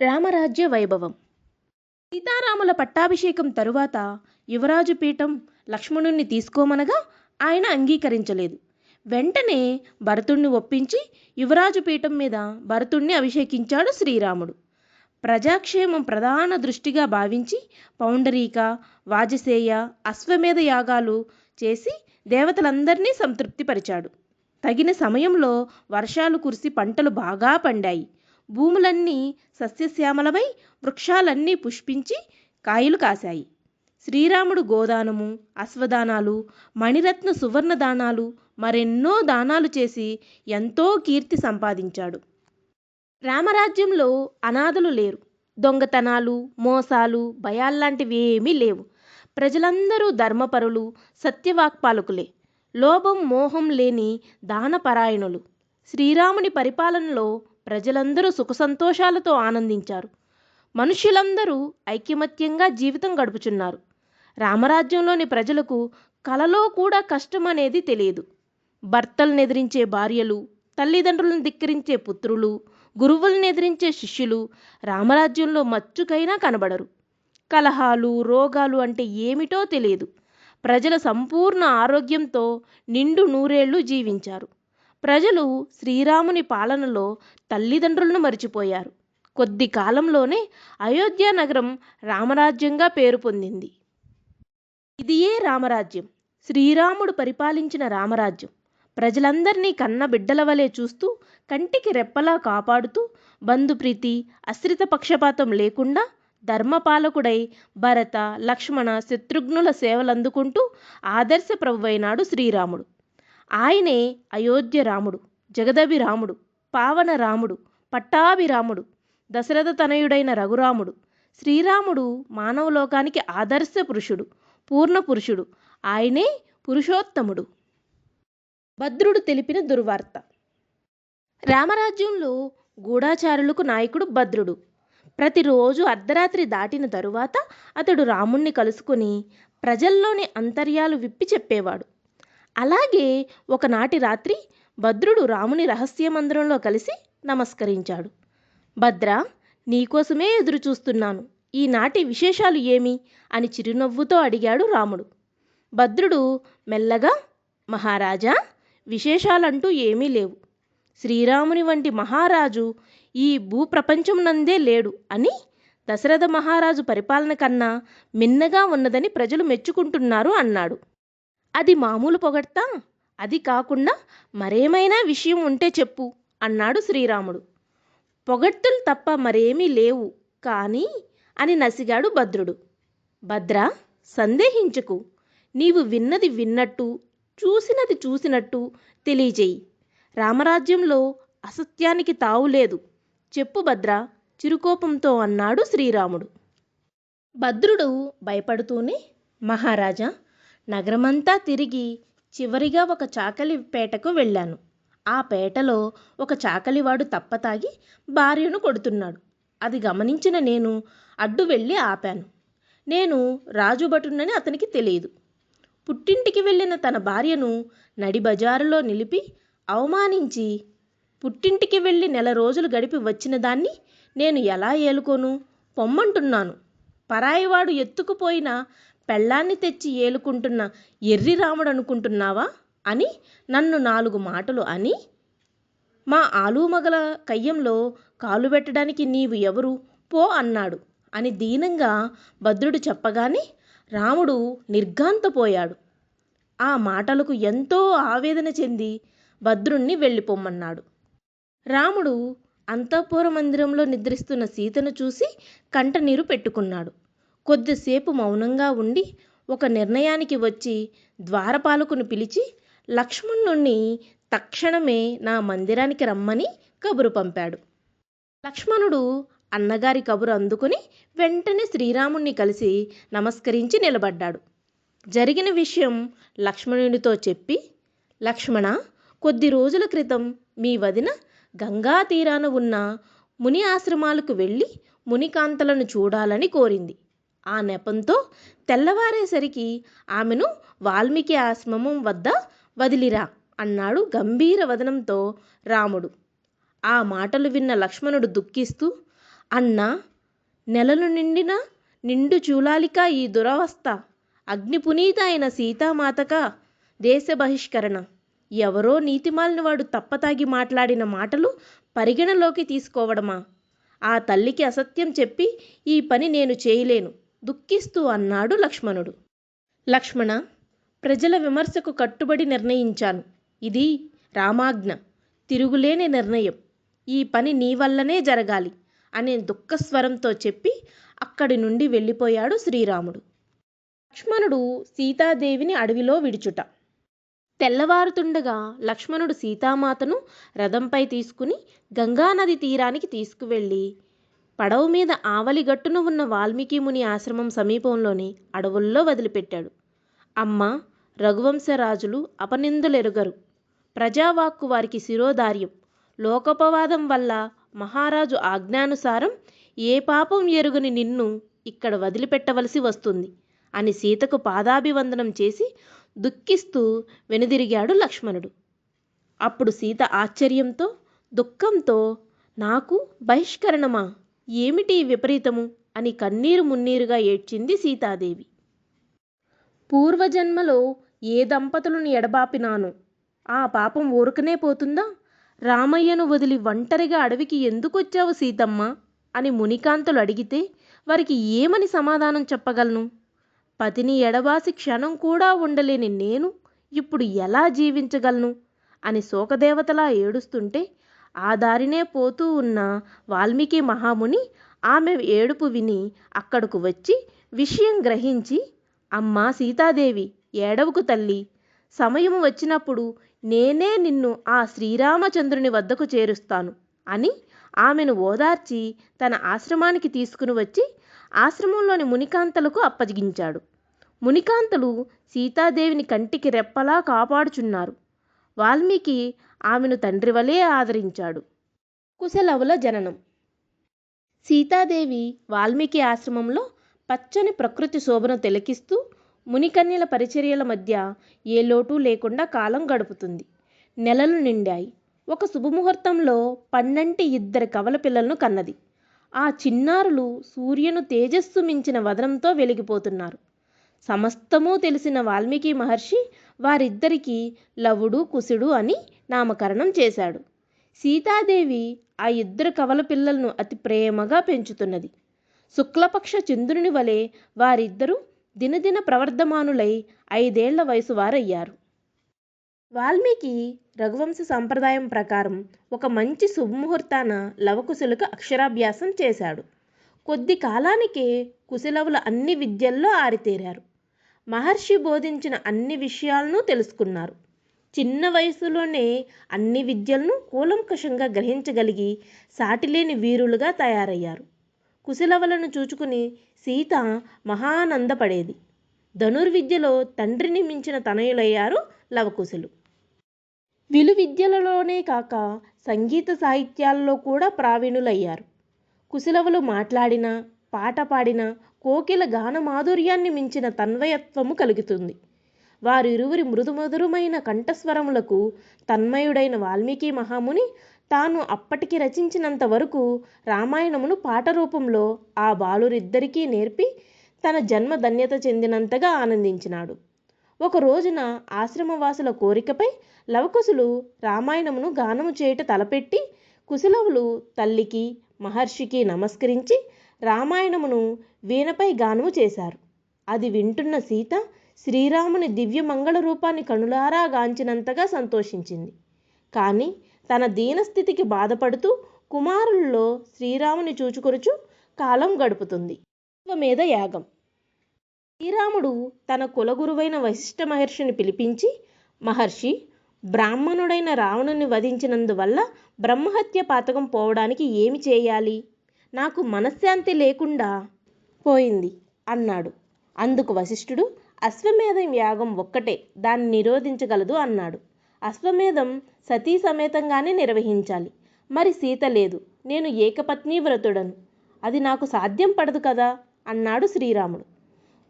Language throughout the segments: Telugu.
రామరాజ్య వైభవం. సీతారాముల పట్టాభిషేకం తరువాత యువరాజు పీఠం లక్ష్మణుణ్ణి తీసుకోమనగా ఆయన అంగీకరించలేదు. వెంటనే భరతుణ్ణి ఒప్పించి యువరాజు పీఠం మీద భరతుణ్ణి అభిషేకించాడు శ్రీరాముడు. ప్రజాక్షేమం ప్రధాన దృష్టిగా భావించి పౌండరీక, వాజసేయ, అశ్వమేధ యాగాలు చేసి దేవతలందరినీ సంతృప్తిపరిచాడు. తగిన సమయంలో వర్షాలు కురిసి పంటలు బాగా పండాయి. భూములన్నీ సస్యశ్యామలమై వృక్షాలన్నీ పుష్పించి కాయలు కాశాయి. శ్రీరాముడు గోదానము, అశ్వదానాలు, మణిరత్న సువర్ణ దానాలు, మరెన్నో దానాలు చేసి ఎంతో కీర్తి సంపాదించాడు. రామరాజ్యంలో అనాథలు లేరు. దొంగతనాలు, మోసాలు, భయాల్లాంటివి ఏమీ లేవు. ప్రజలందరూ ధర్మపరులు, సత్యవాక్పాలకులే. లోభం, మోహం లేని దానపరాయణులు. శ్రీరాముని పరిపాలనలో ప్రజలందరూ సుఖసంతోషాలతో ఆనందించారు. మనుష్యులందరూ ఐకమత్యంగా జీవితం గడుపుచున్నారు. రామరాజ్యంలోని ప్రజలకు కలలో కూడా కష్టం అనేది తెలియదు. భర్తలను ఎదిరించే భార్యలు, తల్లిదండ్రులను ధిక్కరించే పుత్రులు, గురువులను ఎదిరించే శిష్యులు రామరాజ్యంలో మచ్చుకైనా కనబడరు. కలహాలు, రోగాలు అంటే ఏమిటో తెలియదు. ప్రజల సంపూర్ణ ఆరోగ్యంతో నిండు నూరేళ్లు జీవించారు. ప్రజలు శ్రీరాముని పాలనలో తల్లిదండ్రులను మరిచిపోయారు. కొద్ది కాలంలోనే అయోధ్య నగరం రామరాజ్యంగా పేరు పొందింది. ఇదియే రామరాజ్యం. శ్రీరాముడు పరిపాలించిన రామరాజ్యం. ప్రజలందరినీ కన్న బిడ్డల వలె చూస్తూ, కంటికి రెప్పలా కాపాడుతూ, బంధుప్రీతి, అశ్రిత పక్షపాతం లేకుండా ధర్మపాలకుడై భరత, లక్ష్మణ, శత్రుఘ్నుల సేవలందుకుంటూ ఆదర్శ ప్రభువైనాడు శ్రీరాముడు. ఆయనే అయోధ్య రాముడు, జగదభిరాముడు, పావన రాముడు, పట్టాభిరాముడు, దశరథ తనయుడైన రఘురాముడు. శ్రీరాముడు మానవలోకానికి ఆదర్శ పురుషుడు, పూర్ణ పురుషుడు. ఆయనే పురుషోత్తముడు. భద్రుడు తెలిపిన దుర్వార్త. రామరాజ్యంలో గూఢాచారులకు నాయకుడు భద్రుడు. ప్రతిరోజు అర్ధరాత్రి దాటిన తరువాత అతడు రాముణ్ణి కలుసుకుని ప్రజల్లోని అంతర్యాలు విప్పి చెప్పేవాడు. అలాగే ఒకనాటి రాత్రి భద్రుడు రాముని రహస్య మందిరంలో కలిసి నమస్కరించాడు. భద్రా, నీకోసమే ఎదురు చూస్తున్నాను. ఈనాటి విశేషాలు ఏమి అని చిరునవ్వుతో అడిగాడు రాముడు. భద్రుడు మెల్లగా, మహారాజా, విశేషాలంటూ ఏమీ లేవు. శ్రీరాముని వంటి మహారాజు ఈ భూప్రపంచం నందే లేడు అని, దశరథ మహారాజు పరిపాలన కన్నా మిన్నగా ఉన్నదని ప్రజలు మెచ్చుకుంటున్నారు అన్నాడు. అది మామూలు పొగడ్తా? అది కాకుండా మరేమైనా విషయం ఉంటే చెప్పు అన్నాడు శ్రీరాముడు. పొగడ్తలు తప్ప మరేమీ లేవు కానీ అని నసిగాడు భద్రుడు. భద్రా, సందేహించకు. నీవు విన్నది విన్నట్టు, చూసినది చూసినట్టు తెలియజేయి. రామరాజ్యంలో అసత్యానికి తావులేదు. చెప్పు భద్రా, చిరుకోపంతో అన్నాడు శ్రీరాముడు. భద్రుడు భయపడుతూనే, మహారాజా, నగరమంతా తిరిగి చివరిగా ఒక చాకలి పేటకు వెళ్ళాను. ఆ పేటలో ఒక చాకలివాడు తప్పతాగి భార్యను కొడుతున్నాడు. అది గమనించిన నేను అడ్డు వెళ్ళి ఆపాను. నేను రాజుభటునని అతనికి తెలియదు. పుట్టింటికి వెళ్ళిన తన భార్యను నడి బజారులో నిలిపి అవమానించి, పుట్టింటికి వెళ్ళి నెల రోజులు గడిపి వచ్చిన దాన్ని నేను ఎలా ఏలుకోను? పొమ్మంటున్నాను. పరాయివాడు ఎత్తుకుపోయిన పెళ్ళాన్ని తెచ్చి ఏలుకుంటున్న ఎర్రి రాముడు అనుకుంటున్నావా అని నన్ను 4 మాటలు అని, మా ఆలుమగల కయ్యంలో కాలు పెట్టడానికి నీవు ఎవరు పో అన్నాడు అని దీనంగా భద్రుడు చెప్పగానే రాముడు నిర్ఘాంతపోయాడు. ఆ మాటలకు ఎంతో ఆవేదన చెంది భద్రుణ్ణి వెళ్ళిపోమ్మన్నాడు. రాముడు అంతఃపుర మందిరంలో నిద్రిస్తున్న సీతను చూసి కంటనీరు పెట్టుకున్నాడు. కొద్దిసేపు మౌనంగా ఉండి ఒక నిర్ణయానికి వచ్చి ద్వారపాలకుని పిలిచి లక్ష్మణుణ్ణి తక్షణమే నా మందిరానికి రమ్మని కబురు పంపాడు. లక్ష్మణుడు అన్నగారి కబురు అందుకుని వెంటనే శ్రీరాముణ్ణి కలిసి నమస్కరించి నిలబడ్డాడు. జరిగిన విషయం లక్ష్మణునితో చెప్పి, లక్ష్మణ, కొద్ది రోజుల క్రితం మీ వదిన గంగా తీరాన ఉన్న ముని ఆశ్రమాలకు వెళ్ళి మునికాంతలను చూడాలని కోరింది. ఆ నెపంతో తెల్లవారేసరికి ఆమెను వాల్మీకి ఆశ్రమం వద్ద వదిలిరా అన్నాడు గంభీర వదనంతో రాముడు. ఆ మాటలు విన్న లక్ష్మణుడు దుఃఖిస్తూ, అన్నా, నెలలు నిండిన నిండు చూలాలిక ఈ దురవస్థ, అగ్ని పునీత అయిన సీతామాతక దేశ బహిష్కరణ. ఎవరో నీతిమాలినవాడు తప్పతాగి మాట్లాడిన మాటలు పరిగణలోకి తీసుకోవడమా? ఆ తల్లికి అసత్యం చెప్పి ఈ పని నేను చేయలేను దుఃఖిస్తూ అన్నాడు లక్ష్మణుడు. లక్ష్మణ, ప్రజల విమర్శకు కట్టుబడి నిర్ణయించాను. ఇది రామాజ్ఞ, తిరుగులేని నిర్ణయం. ఈ పని నీ వల్లనే జరగాలి అనే దుఃఖస్వరంతో చెప్పి అక్కడి నుండి వెళ్ళిపోయాడు శ్రీరాముడు. లక్ష్మణుడు సీతాదేవిని అడవిలో విడుచుట. తెల్లవారుతుండగా లక్ష్మణుడు సీతామాతను రథంపై తీసుకుని గంగానది తీరానికి తీసుకువెళ్ళి పడవ మీద ఆవలిగట్టున ఉన్న వాల్మీకి ముని ఆశ్రమం సమీపంలోని అడవుల్లో వదిలిపెట్టాడు. అమ్మ, రఘువంశరాజులు అపనిందులెరుగరు. ప్రజావాక్కు వారికి శిరోధార్యం. లోకోపవాదం వల్ల మహారాజు ఆజ్ఞానుసారం ఏ పాపం ఎరుగని నిన్ను ఇక్కడ వదిలిపెట్టవలసి వస్తుంది అని సీతకు పాదాభివందనం చేసి దుఃఖిస్తూ వెనుదిరిగాడు లక్ష్మణుడు. అప్పుడు సీత ఆశ్చర్యంతో దుఃఖంతో, నాకు బహిష్కరణమా? ఏమిటి విపరీతము అని కన్నీరు మున్నీరుగా ఏడ్చింది సీతాదేవి. పూర్వజన్మలో ఏ దంపతులను ఎడబాపినాను ఆ పాపం ఊరకనే పోతుందా? రామయ్యను వదిలి ఒంటరిగా అడవికి ఎందుకొచ్చావు సీతమ్మ అని మునికాంతలు అడిగితే వారికి ఏమని సమాధానం చెప్పగలను? పతిని ఎడబాసి క్షణం కూడా ఉండలేని నేను ఇప్పుడు ఎలా జీవించగలను అని శోకదేవతలా ఏడుస్తుంటే ఆ దారినే పోతూ ఉన్న వాల్మీకి మహాముని ఆమె ఏడుపు విని అక్కడకు వచ్చి విషయం గ్రహించి, అమ్మా సీతాదేవి, ఏడవకు తల్లి, సమయం వచ్చినప్పుడు నేనే నిన్ను ఆ శ్రీరామచంద్రుని వద్దకు చేరుస్తాను అని ఆమెను ఓదార్చి తన ఆశ్రమానికి తీసుకుని వచ్చి ఆశ్రమంలోని మునికాంతలకు అప్పగించాడు. మునికాంతలు సీతాదేవిని కంటికి రెప్పలా కాపాడుచున్నారు. వాల్మీకి ఆమెను తండ్రి వలె ఆదరించాడు. కుశలవుల జననం. సీతాదేవి వాల్మీకి ఆశ్రమంలో పచ్చని ప్రకృతి శోభను తిలకిస్తూ మునికన్యల పరిచర్యల మధ్య ఏ లోటు లేకుండా కాలం గడుపుతుంది. నెలలు నిండాయి. ఒక శుభముహూర్తంలో పన్నంటి 2 కవల పిల్లలను కన్నది. ఆ చిన్నారులు సూర్యుని తేజస్సు మించిన వదనంతో వెలిగిపోతున్నారు. సమస్తమూ తెలిసిన వాల్మీకి మహర్షి వారిద్దరికీ లవుడు, కుశుడు అని నామకరణం చేశాడు. సీతాదేవి ఆ 2 కవల పిల్లలను అతి ప్రేమగా పెంచుతున్నది. శుక్లపక్ష చంద్రుని వలె వారిద్దరూ దినదిన ప్రవర్ధమానులై 5 ఏళ్ల వయసు వారయ్యారు. వాల్మీకి రఘువంశ సంప్రదాయం ప్రకారం ఒక మంచి శుభముహూర్తాన లవకుశులకు అక్షరాభ్యాసం చేశాడు. కొద్ది కాలానికే కుశలవుల అన్ని విద్యల్లో ఆరితేరారు. మహర్షి బోధించిన అన్ని విషయాలను తెలుసుకున్నారు. చిన్న వయసులోనే అన్ని విద్యలను కూలంకషంగా గ్రహించగలిగి సాటిలేని వీరులుగా తయారయ్యారు. కుశలవులను చూచుకుని సీత మహానందపడేది. ధనుర్విద్యలో తండ్రిని మించిన తనయులయ్యారు లవకుశులు. విలువిద్యలలోనే కాక సంగీత సాహిత్యాల్లో కూడా ప్రావీణులయ్యారు. కుశలవులు మాట్లాడినా, పాట పాడినా కోకిల గాన మాధుర్యాన్ని మించిన తన్మయత్వము కలుగుతుంది. వారిరువురి మృదుమధురమైన కంఠస్వరములకు తన్మయుడైన వాల్మీకి మహాముని తాను అప్పటికి రచించినంత వరకు రామాయణమును పాట రూపంలో ఆ బాలురిద్దరికీ నేర్పి తన జన్మ ధన్యత చెందినంతగా ఆనందించినాడు. ఒక రోజున ఆశ్రమవాసుల కోరికపై లవకుశులు రామాయణమును గానము చేయుట తలపెట్టి కుశలవులు తల్లికి మహర్షికి నమస్కరించి రామాయణమును వీణపై గానము చేశారు. అది వింటున్న సీత శ్రీరాముని దివ్య మంగళ రూపాన్ని కనులారా గాంచినంతగా సంతోషించింది. కానీ తన దీనస్థితికి బాధపడుతూ కుమారుల్లో శ్రీరాముని చూచుకొనుచు కాలం గడుపుతుంది. మీద యాగం. శ్రీరాముడు తన కులగురువైన వశిష్ఠ మహర్షిని పిలిపించి, మహర్షి, బ్రాహ్మణుడైన రావణుని వధించినందువల్ల బ్రహ్మహత్య పాతకం పోవడానికి ఏమి చేయాలి? నాకు మనశ్శాంతి లేకుండా పోయింది అన్నాడు. అందుకు వశిష్ఠుడు, అశ్వమేధం యాగం ఒక్కటే దాన్ని నిరోధించగలదు అన్నాడు. అశ్వమేధం సతీ సమేతంగానే నిర్వహించాలి. మరి సీత లేదు, నేను ఏకపత్ని వ్రతుడను, అది నాకు సాధ్యం పడదు కదా అన్నాడు శ్రీరాముడు.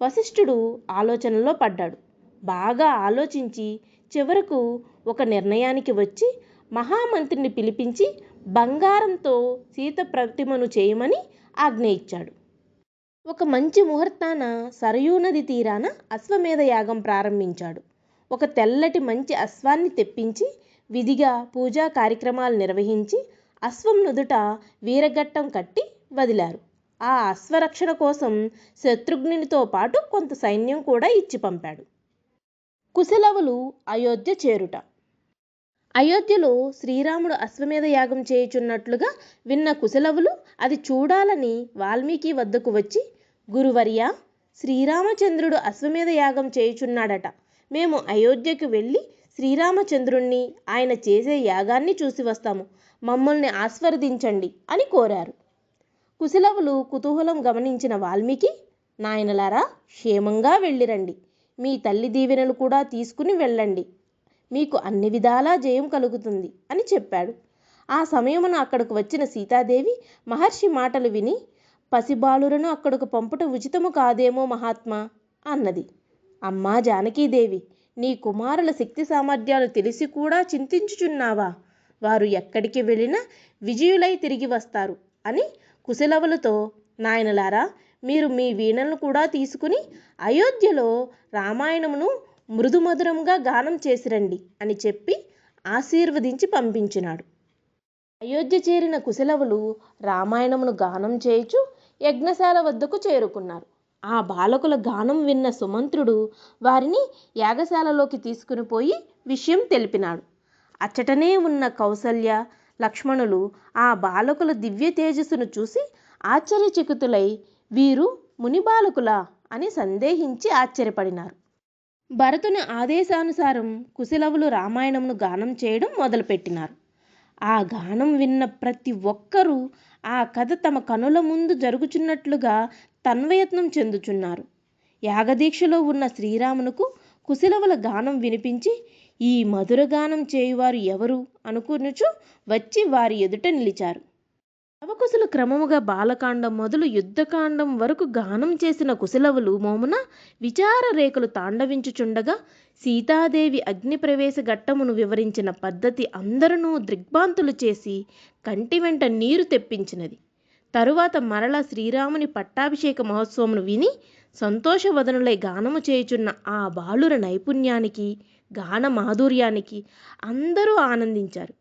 వశిష్ఠుడు ఆలోచనలో పడ్డాడు. బాగా ఆలోచించి చివరకు ఒక నిర్ణయానికి వచ్చి మహామంత్రిని పిలిపించి బంగారంతో సీత ప్రతిమను చేయమని ఆజ్ఞ ఇచ్చాడు. ఒక మంచి ముహూర్తాన సరయూ నది తీరాన అశ్వమేధ యాగం ప్రారంభించాడు. ఒక తెల్లటి మంచి అశ్వాన్ని తెప్పించి విధిగా పూజా కార్యక్రమాలు నిర్వహించి అశ్వం నుదుట వీరఘట్టం కట్టి వదిలారు. ఆ అశ్వరక్షణ కోసం శత్రుఘ్నునితో పాటు కొంత సైన్యం కూడా ఇచ్చి పంపాడు. కుశలవులు అయోధ్య చేరుట. అయోధ్యలో శ్రీరాముడు అశ్వమేధ యాగం చేయుచున్నట్లుగా విన్న కుశలవులు అది చూడాలని వాల్మీకి వద్దకు వచ్చి, గురువర్యా, శ్రీరామచంద్రుడు అశ్వమేధ యాగం చేయుచున్నాడట. మేము అయోధ్యకు వెళ్ళి శ్రీరామచంద్రుణ్ణి, ఆయన చేసే యాగాన్ని చూసి వస్తాము. మమ్మల్ని ఆశీర్వదించండి అని కోరారు. కుశలవులు కుతూహలం గమనించిన వాల్మీకి, నాయనలారా, క్షేమంగా వెళ్ళిరండి. మీ తల్లి దీవెనలు కూడా తీసుకుని వెళ్ళండి. మీకు అన్ని విధాలా జయం కలుగుతుంది అని చెప్పాడు. ఆ సమయమున అక్కడకు వచ్చిన సీతాదేవి మహర్షి మాటలు విని, పసిబాలురను అక్కడకు పంపుట ఉచితము కాదేమో మహాత్మా అన్నది. అమ్మా జానకీదేవి, నీ కుమారుల శక్తి సామర్థ్యాలు తెలిసి కూడా చింతించుచున్నావా? వారు ఎక్కడికి వెళ్ళినా విజయులై తిరిగి వస్తారు అని కుశలవులతో, నాయనలారా, మీరు మీ వీణలను కూడా తీసుకుని అయోధ్యలో రామాయణమును మృదుమధురంగా గానం చేసిరండి అని చెప్పి ఆశీర్వదించి పంపించినాడు. అయోధ్య చేరిన కుశలవులు రామాయణమును గానం చేయుచు యజ్ఞశాల వద్దకు చేరుకున్నారు. ఆ బాలకుల గానం విన్న సుమంత్రుడు వారిని యాగశాలలోకి తీసుకుని పోయి విషయం తెలిపినాడు. అచ్చటనే ఉన్న కౌసల్య, లక్ష్మణులు ఆ బాలకుల దివ్య తేజస్సును చూసి ఆశ్చర్యచకితులై, వీరు ముని బాలకులా అని సందేహించి ఆశ్చర్యపడినారు. భరతుని ఆదేశానుసారం కుశలవులు రామాయణమును గానం చేయడం మొదలుపెట్టినారు. ఆ గానం విన్న ప్రతి ఒక్కరూ ఆ కథ తమ కనుల ముందు జరుగుచున్నట్లుగా తన్మయత్నం చెందుచున్నారు. యాగదీక్షలో ఉన్న శ్రీరామునకు కుశలవుల గానం వినిపించి, ఈ మధుర గానం చేయువారు ఎవరు అనుకునుచు వచ్చి వారి ఎదుట నిలిచారు. అవకుశులు క్రమముగా బాలకాండం మొదలు యుద్ధకాండం వరకు గానం చేసిన కుశలవులు మోమున విచార రేఖలు తాండవించుచుండగా సీతాదేవి అగ్ని ప్రవేశ ఘట్టమును వివరించిన పద్ధతి అందరూ దిగ్భ్రాంతులు చేసి కంటి వెంట నీరు తెప్పించినది. తరువాత మరల శ్రీరాముని పట్టాభిషేక మహోత్సవమును విని సంతోషవదనులై గానము చేయుచున్న ఆ బాలుర నైపుణ్యానికి, గాన మాధుర్యానికి అందరూ ఆనందించారు.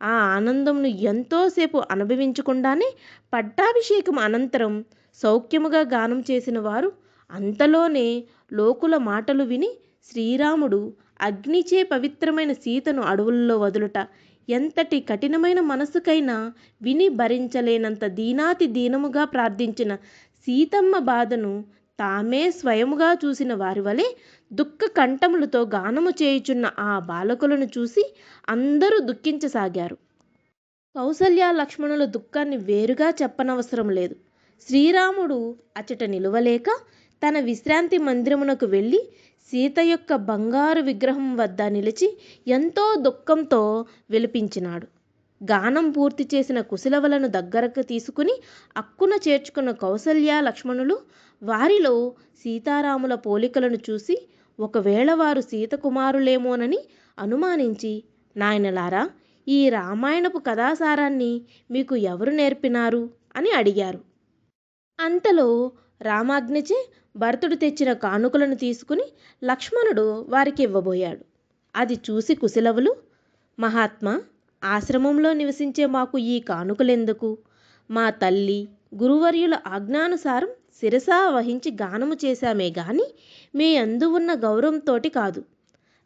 ఆ ఆనందమును ఎంతోసేపు అనుభవించకుండానే పట్టాభిషేకం అనంతరం సౌఖ్యముగా గానం చేసిన వారు అంతలోనే లోకుల మాటలు విని శ్రీరాముడు అగ్నిచే పవిత్రమైన సీతను అడవుల్లో వదులుట ఎంతటి కఠినమైన మనసుకైనా విని భరించలేనంత దీనాతి దీనముగా ప్రార్థించిన సీతమ్మ బాధను తామే స్వయముగా చూసిన వారి వలె దుఃఖ కంఠములతో గానము చేయుచున్న ఆ బాలకులను చూసి అందరూ దుఃఖించసాగారు. కౌసల్య లక్ష్మణుల దుఃఖాన్ని వేరుగా చెప్పనవసరం లేదు. శ్రీరాముడు అచట నిలువలేక తన విశ్రాంతి మందిరమునకు వెళ్ళి సీత యొక్క బంగారు విగ్రహం వద్ద నిలిచి ఎంతో దుఃఖంతో విలపించినాడు. గానం పూర్తి చేసిన కుశలవులను దగ్గరకు తీసుకుని అక్కున చేర్చుకున్న కౌసల్య లక్ష్మణులు వారిలో సీతారాముల పోలికలను చూసి ఒకవేళ వారు సీతకుమారులేమోనని అనుమానించి, నాయనలారా, ఈ రామాయణపు కథాసారాన్ని మీకు ఎవరు నేర్పినారు అని అడిగారు. అంతలో రామాజ్ఞచే భరతుడు తెచ్చిన కానుకలను తీసుకుని లక్ష్మణుడు వారికి ఇవ్వబోయాడు. అది చూసి కుశలవులు, మహాత్మా, ఆశ్రమంలో నివసించే మాకు ఈ కానుకలెందుకు? మా తల్లి గురువర్యుల ఆజ్ఞానుసారం శిరసా వహించి గానము చేశామే గాని మీ అందు ఉన్న గౌరవంతోటి కాదు.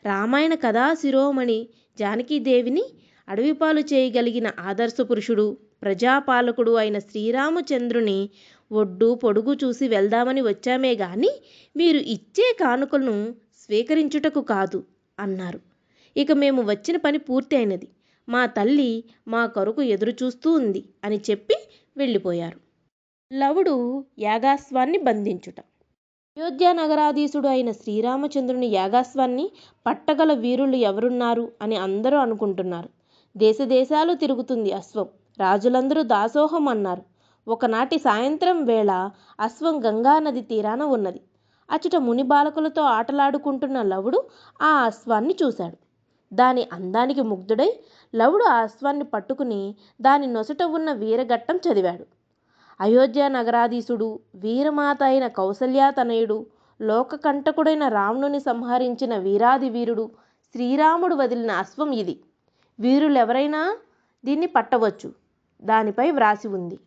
రామాయణ కథా శిరోమణి జానకీదేవిని అడవిపాలు చేయగలిగిన ఆదర్శ పురుషుడు, ప్రజాపాలకుడు అయిన శ్రీరామచంద్రుని ఒడ్డు పొడుగు చూసి వెళ్దామని వచ్చామే గాని మీరు ఇచ్చే కానుకలను స్వీకరించుటకు కాదు అన్నారు. ఇక మేము వచ్చిన పని పూర్తి అయినది. మా తల్లి మా కొరకు ఎదురు చూస్తూ ఉంది అని చెప్పి వెళ్ళిపోయారు. లవుడు యాగాశ్వాన్ని బంధించుట. అయోధ్య నగరాధీశుడు అయిన శ్రీరామచంద్రుని యాగాశ్వాన్ని పట్టగల వీరులు ఎవరున్నారు అని అందరూ అనుకుంటున్నారు. దేశదేశాలు తిరుగుతుంది అశ్వం. రాజులందరూ దాసోహం అన్నారు. ఒకనాటి సాయంత్రం వేళ అశ్వం గంగానది తీరాన ఉన్నది. అచ్చట ముని బాలకులతో ఆటలాడుకుంటున్న లవుడు ఆ అశ్వాన్ని చూశాడు. దాని అందానికి ముగ్ధుడై లవుడు ఆ అశ్వాన్ని పట్టుకుని దాని నొసట ఉన్న వీరఘట్టం చదివాడు. అయోధ్య నగరాధీశుడు, వీరమాత అయిన కౌసల్యాతనయుడు, లోకకంటకుడైన రావణుని సంహరించిన వీరాది వీరుడు శ్రీరాముడు వదిలిన అశ్వం ఇది. వీరులెవరైనా దీన్ని పట్టవచ్చు. దానిపై వ్రాసి ఉంది.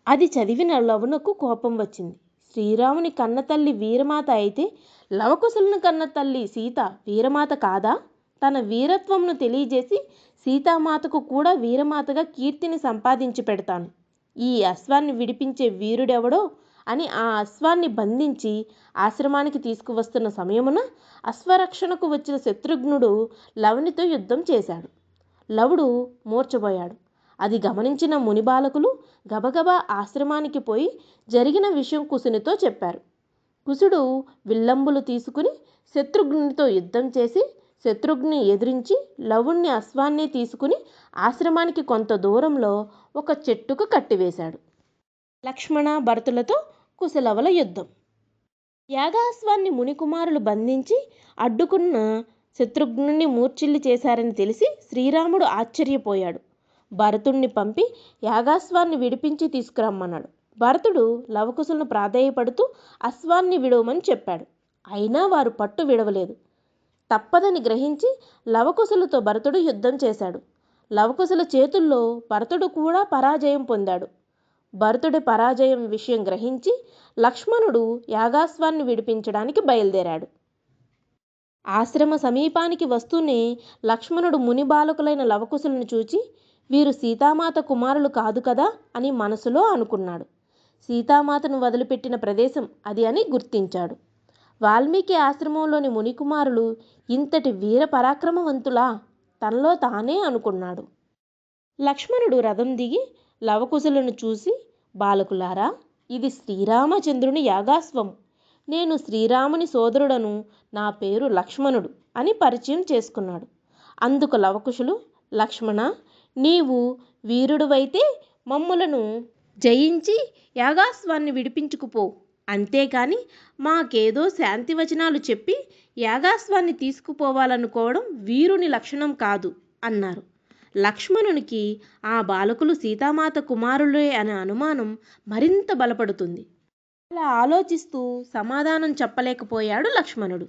అది చదివిన లవునకు కోపం వచ్చింది. శ్రీరాముని కన్నతల్లి వీరమాత అయితే లవకుశులను కన్న తల్లి సీత వీరమాత కాదా? తన వీరత్వంను తెలియజేసి సీతామాతకు కూడా వీరమాతగా కీర్తిని సంపాదించి పెడతాను. ఈ అశ్వాన్ని విడిపించే వీరుడెవడో అని ఆ అశ్వాన్ని బంధించి ఆశ్రమానికి తీసుకువస్తున్న సమయమున అశ్వరక్షణకు వచ్చిన శత్రుఘ్నుడు లవునితో యుద్ధం చేశాడు. లవుడు మూర్ఛపోయాడు. అది గమనించిన మునిబాలకులు గబగబా ఆశ్రమానికి పోయి జరిగిన విషయం కుశునితో చెప్పారు. కుశుడు విల్లంబులు తీసుకుని శత్రుఘ్నునితో యుద్ధం చేసి శత్రుఘ్ని ఎదిరించి లవుణ్ణి అశ్వాన్ని తీసుకుని ఆశ్రమానికి కొంత దూరంలో ఒక చెట్టుకు కట్టివేశాడు. లక్ష్మణ భరతులతో కుశలవల యుద్ధం. యాగాశ్వాన్ని మునికుమారులు బంధించి అడ్డుకున్న శత్రుఘ్నుని మూర్ఛిల్లి చేశారని తెలిసి శ్రీరాముడు ఆశ్చర్యపోయాడు. భరతుణ్ణి పంపి యాగాశ్వాన్ని విడిపించి తీసుకురమ్మన్నాడు. భరతుడు లవకుశులను ప్రాధేయపడుతూ అశ్వాన్ని విడవమని చెప్పాడు. అయినా వారు పట్టు విడవలేదు. తప్పదని గ్రహించి లవకుశులతో భరతుడు యుద్ధం చేశాడు. లవకుశుల చేతుల్లో భరతుడు కూడా పరాజయం పొందాడు. భరతుడి పరాజయం విషయం గ్రహించి లక్ష్మణుడు యాగాశ్వాన్ని విడిపించడానికి బయలుదేరాడు. ఆశ్రమ సమీపానికి వస్తూనే లక్ష్మణుడు ముని బాలకులైన లవకుశులను చూచి వీరు సీతామాత కుమారులు కాదు కదా అని మనసులో అనుకున్నాడు. సీతామాతను వదిలిపెట్టిన ప్రదేశం అది అని గుర్తించాడు. వాల్మీకి ఆశ్రమంలోని మునికుమారులు ఇంతటి వీర పరాక్రమవంతులా తనలో తానే అనుకున్నాడు. లక్ష్మణుడు రథం దిగి లవకుశులను చూసి, బాలకులారా, ఇది శ్రీరామచంద్రుని యాగాశ్వం. నేను శ్రీరాముని సోదరుడను. నా పేరు లక్ష్మణుడు అని పరిచయం చేసుకున్నాడు. అందుకు లవకుశులు, లక్ష్మణ, నీవు వీరుడువైతే మమ్ములను జయించి యాగాశ్వాన్ని విడిపించుకుపో. అంతేకాని మాకేదో శాంతి వచనాలు చెప్పి యాగాశ్వాన్ని తీసుకుపోవాలనుకోవడం వీరుని లక్షణం కాదు అన్నారు. లక్ష్మణునికి ఆ బాలకులు సీతామాత కుమారులే అనే అనుమానం మరింత బలపడుతుంది. అలా ఆలోచిస్తూ సమాధానం చెప్పలేకపోయాడు లక్ష్మణుడు.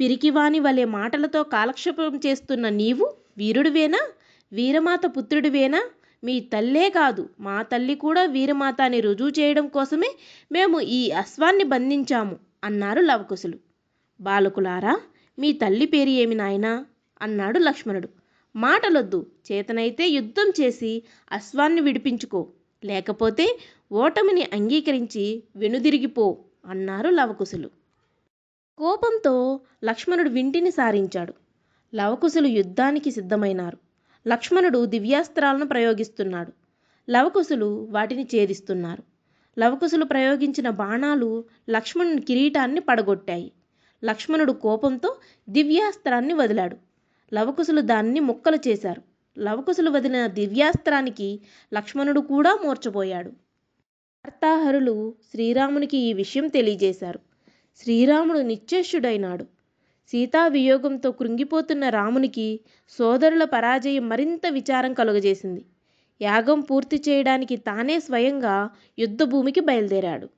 పిరికివాని వలె మాటలతో కాలక్షేపం చేస్తున్న నీవు వీరుడివేనా? వీరమాత పుత్రుడివేనా? మీ తల్లే కాదు, మా తల్లి కూడా వీరమాత అని రుజువు చేయడం కోసమే మేము ఈ అశ్వాన్ని బంధించాము అన్నారు లవకుశులు. బాలకులారా, మీ తల్లి పేరు ఏమి నాయనా అన్నాడు లక్ష్మణుడు. మాటలొద్దు, చేతనైతే యుద్ధం చేసి అశ్వాన్ని విడిపించుకో, లేకపోతే ఓటమిని అంగీకరించి వెనుదిరిగిపో అన్నారు లవకుశులు. కోపంతో లక్ష్మణుడు వింటిని సారించాడు. లవకుశులు యుద్ధానికి సిద్ధమైనారు. లక్ష్మణుడు దివ్యాస్త్రాలను ప్రయోగిస్తున్నాడు. లవకుశులు వాటిని ఛేదిస్తున్నారు. లవకుశులు ప్రయోగించిన బాణాలు లక్ష్మణుని కిరీటాన్ని పడగొట్టాయి. లక్ష్మణుడు కోపంతో దివ్యాస్త్రాన్ని వదిలాడు. లవకుశులు దాన్ని ముక్కలు చేశారు. లవకుశులు వదిలిన దివ్యాస్త్రానికి లక్ష్మణుడు కూడా మూర్ఛపోయాడు. వార్తాహరులు శ్రీరామునికి ఈ విషయం తెలియజేశారు. శ్రీరాముడు నిశ్చేష్యుడైనాడు. సీతా వియోగంతో కృంగిపోతున్న రామునికి సోదరుల పరాజయం మరింత విచారం కలుగజేసింది. యాగం పూర్తి చేయడానికి తానే స్వయంగా యుద్ధభూమికి బయలుదేరాడు.